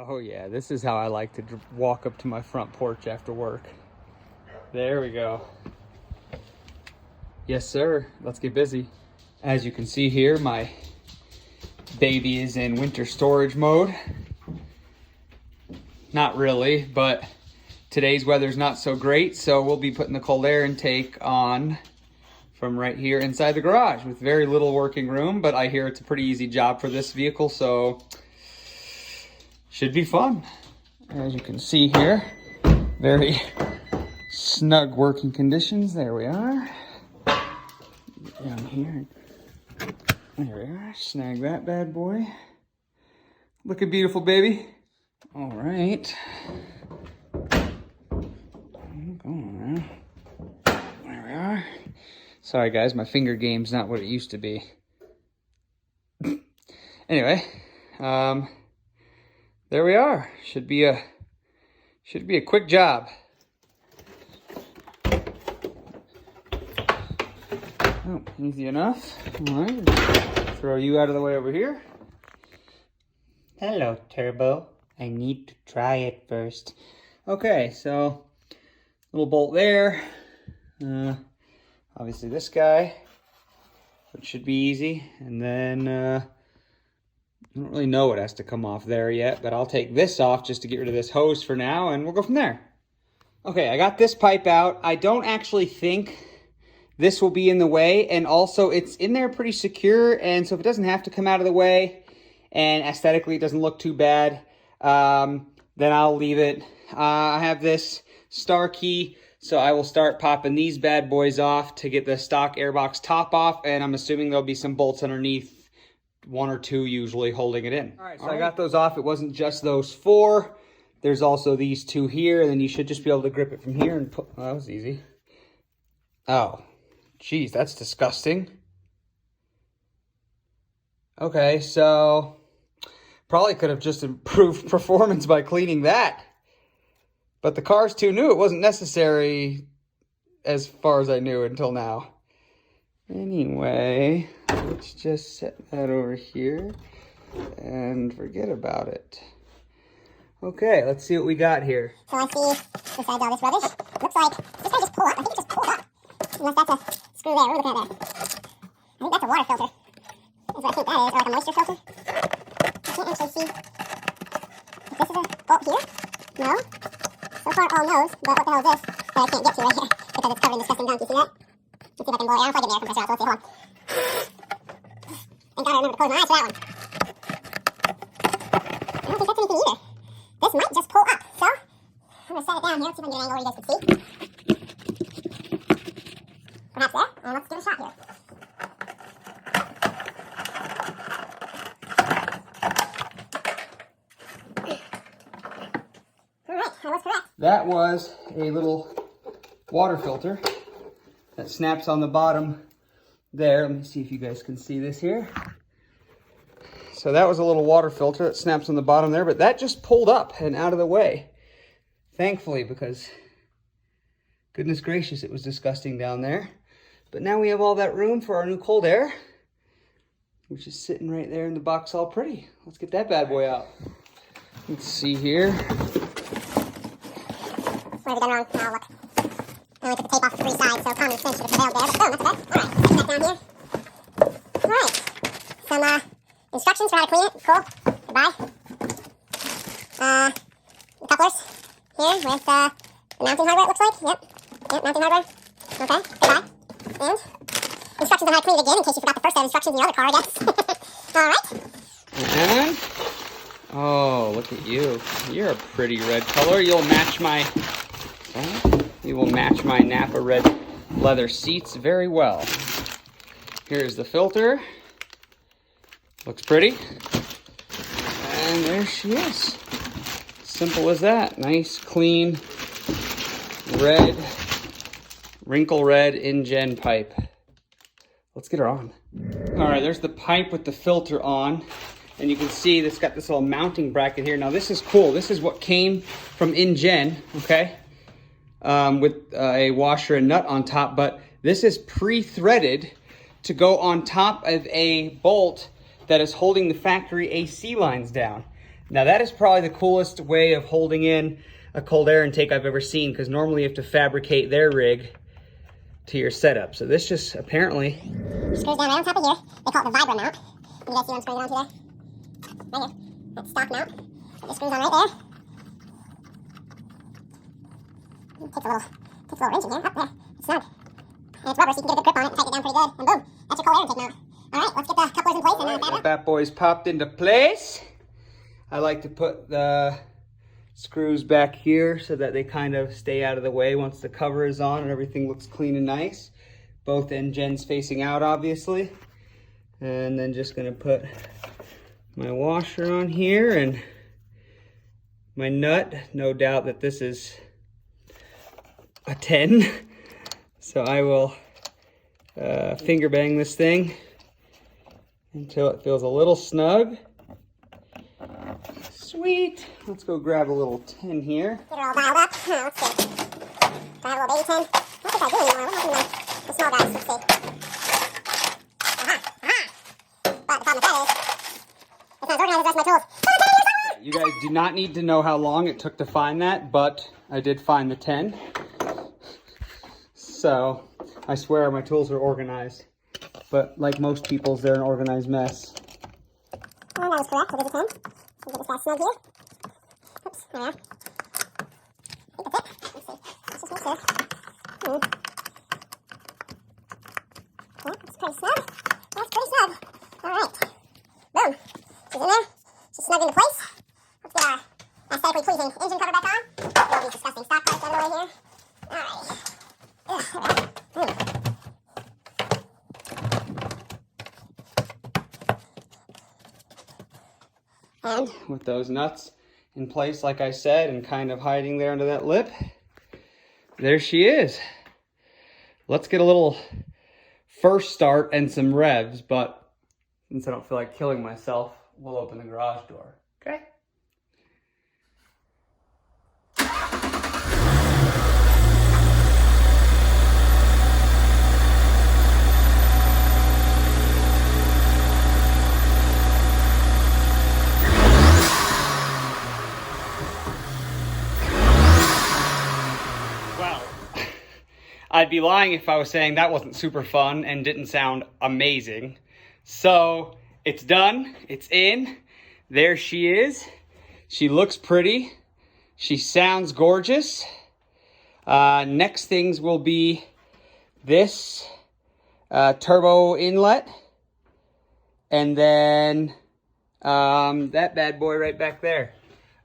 Oh yeah, this is how I like to walk up to my front porch after work. There we go. Yes, sir. Let's get busy. As you can see here, my baby is in winter storage mode. Not really, but today's weather's not so great, so we'll be putting the cold air intake on from right here inside the garage with very little working room, but I hear it's a pretty easy job for this vehicle, so should be fun. As you can see here, very snug working conditions. There we are. Down here. There we are. Snag that bad boy. Looking beautiful, baby. All right. Go on now. There we are. Sorry guys, my finger game's not what it used to be. Anyway, there we are. Should be a quick job. Oh, easy enough. All right, throw you out of the way over here. Hello, Turbo. I need to try it first. Okay, so little bolt there. Obviously this guy, which should be easy. And then I don't really know what has to come off there yet, but I'll take this off just to get rid of this hose for now, and we'll go from there. Okay, I got this pipe out. I don't actually think this will be in the way, and also it's in there pretty secure, and so if it doesn't have to come out of the way, and aesthetically it doesn't look too bad, then I'll leave it. I have this star key, so I will start popping these bad boys off to get the stock airbox top off, and I'm assuming there'll be some bolts underneath, one or two usually holding it in. All right, so I got those off. It wasn't just those four. There's also these two here, and then you should just be able to grip it from here and put, oh, that was easy. Oh, geez, that's disgusting. Okay, so probably could have just improved performance by cleaning that. But the car's too new. It wasn't necessary as far as I knew until now. Anyway, let's just set that over here and forget about it. Okay, let's see what we got here. So I see besides all this rubbish, looks like this guy just pull up. I think it just pulled up. Unless that's a screw there. We're looking at that. I think that's a water filter. That's what I think that is, or like a moisture filter. I can't actually see if this is a bolt here. No. So far all knows, but what the hell is this that I can't get to right here because it's covered in disgusting gunk. You see that? Let's see if I can blow it out. If I get the air compressor out, so let's see. Hold on. Thank God I remember to close my eyes for that one. I don't think that's anything either. This might just pull up, so I'm going to set it down here. Let's see if I can get an angle where you guys can see. Perhaps there, and let's give it a shot here. Alright, that was correct. That was a little water filter that snaps on the bottom there. Let me see if you guys can see this here. So that was a little water filter that snaps on the bottom there, but that just pulled up and out of the way. Thankfully, because goodness gracious, it was disgusting down there. But now we have all that room for our new cold air, which is sitting right there in the box all pretty. Let's get that bad boy out. Let's see here. What have we done wrong? Oh, look. I only took the tape off the three sides, so common sense should have prevailed there, but boom, that's okay. Alright, set that down here. Alright. Some, instructions for how to clean it. Cool. Goodbye. The couplers here with, the mounting hardware, it looks like. Yep, mounting hardware. Okay, goodbye. And instructions on how to clean it again, in case you forgot the first set of instructions in your other car, I guess. Alright. And, oh, look at you. You're a pretty red color. You'll match my, you will match my Napa red leather seats very well. Here's the filter. Looks pretty. And there she is. Simple as that. Nice, clean, red, wrinkle red Injen pipe. Let's get her on. All right, there's the pipe with the filter on. And you can see it's got this little mounting bracket here. Now this is cool. This is what came from Injen, okay? With a washer and nut on top. But this is pre-threaded to go on top of a bolt that is holding the factory AC lines down. Now that is probably the coolest way of holding in a cold air intake I've ever seen, because normally you have to fabricate their rig to your setup. So this just apparently screws down right on top of here. They call it the vibra mount. You guys see what I'm screwing it onto there? Right here. That's stock mount. It just screws on right there. It takes a little wrench in here. Up there. It's snug. And it's rubber, so you can get a good grip on it and tighten it down pretty good. And boom, that's your cold air intake mount. Alright, let's get the couplers in place and fab it up. that boy's popped into place. I like to put the screws back here so that they kind of stay out of the way once the cover is on and everything looks clean and nice. Both Injens facing out, obviously. And then just gonna put my washer on here and my nut. No doubt that this is a 10. So I will finger bang this thing until it feels a little snug. Sweet. Let's go grab a little 10 here. Get her all dialed up. Let's see. Do I have a little baby 10? I don't think I do anymore. What happened to the small guys? Let's see. Aha! But the problem with that is, it's not as organized as the rest of my tools. You guys do not need to know how long it took to find that, but I did find the 10. So, I swear my tools are organized. But like most people's, they're an organized mess. Oh, that was correct. We'll do the 10. We'll get this guy snug here. Oops, there we are. I think that's it. Let's see. Let's just make sure. Yeah, that's pretty snug. That's pretty snug. Alright. Boom. She's in there. She's snug into place. Let's get our aesthetically pleasing engine cover back on. All these disgusting stock parts out of the way here. Alright. Ugh, there we go. And with those nuts in place, like I said, and kind of hiding there under that lip, there she is. Let's get a little first start and some revs, but since I don't feel like killing myself, we'll open the garage door, okay? I'd be lying if I was saying that wasn't super fun and didn't sound amazing. So it's done, it's in, there she is. She looks pretty, she sounds gorgeous. Next things will be this turbo inlet, and then that bad boy right back there.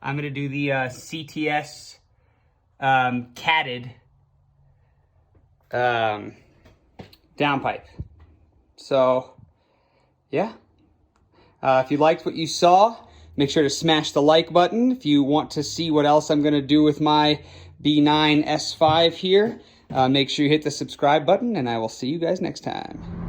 I'm gonna do the CTS catted downpipe. So yeah, if you liked what you saw, make sure to smash the like button. If you want to see what else I'm going to do with my B9 S5 here, make sure you hit the subscribe button, and I will see you guys next time.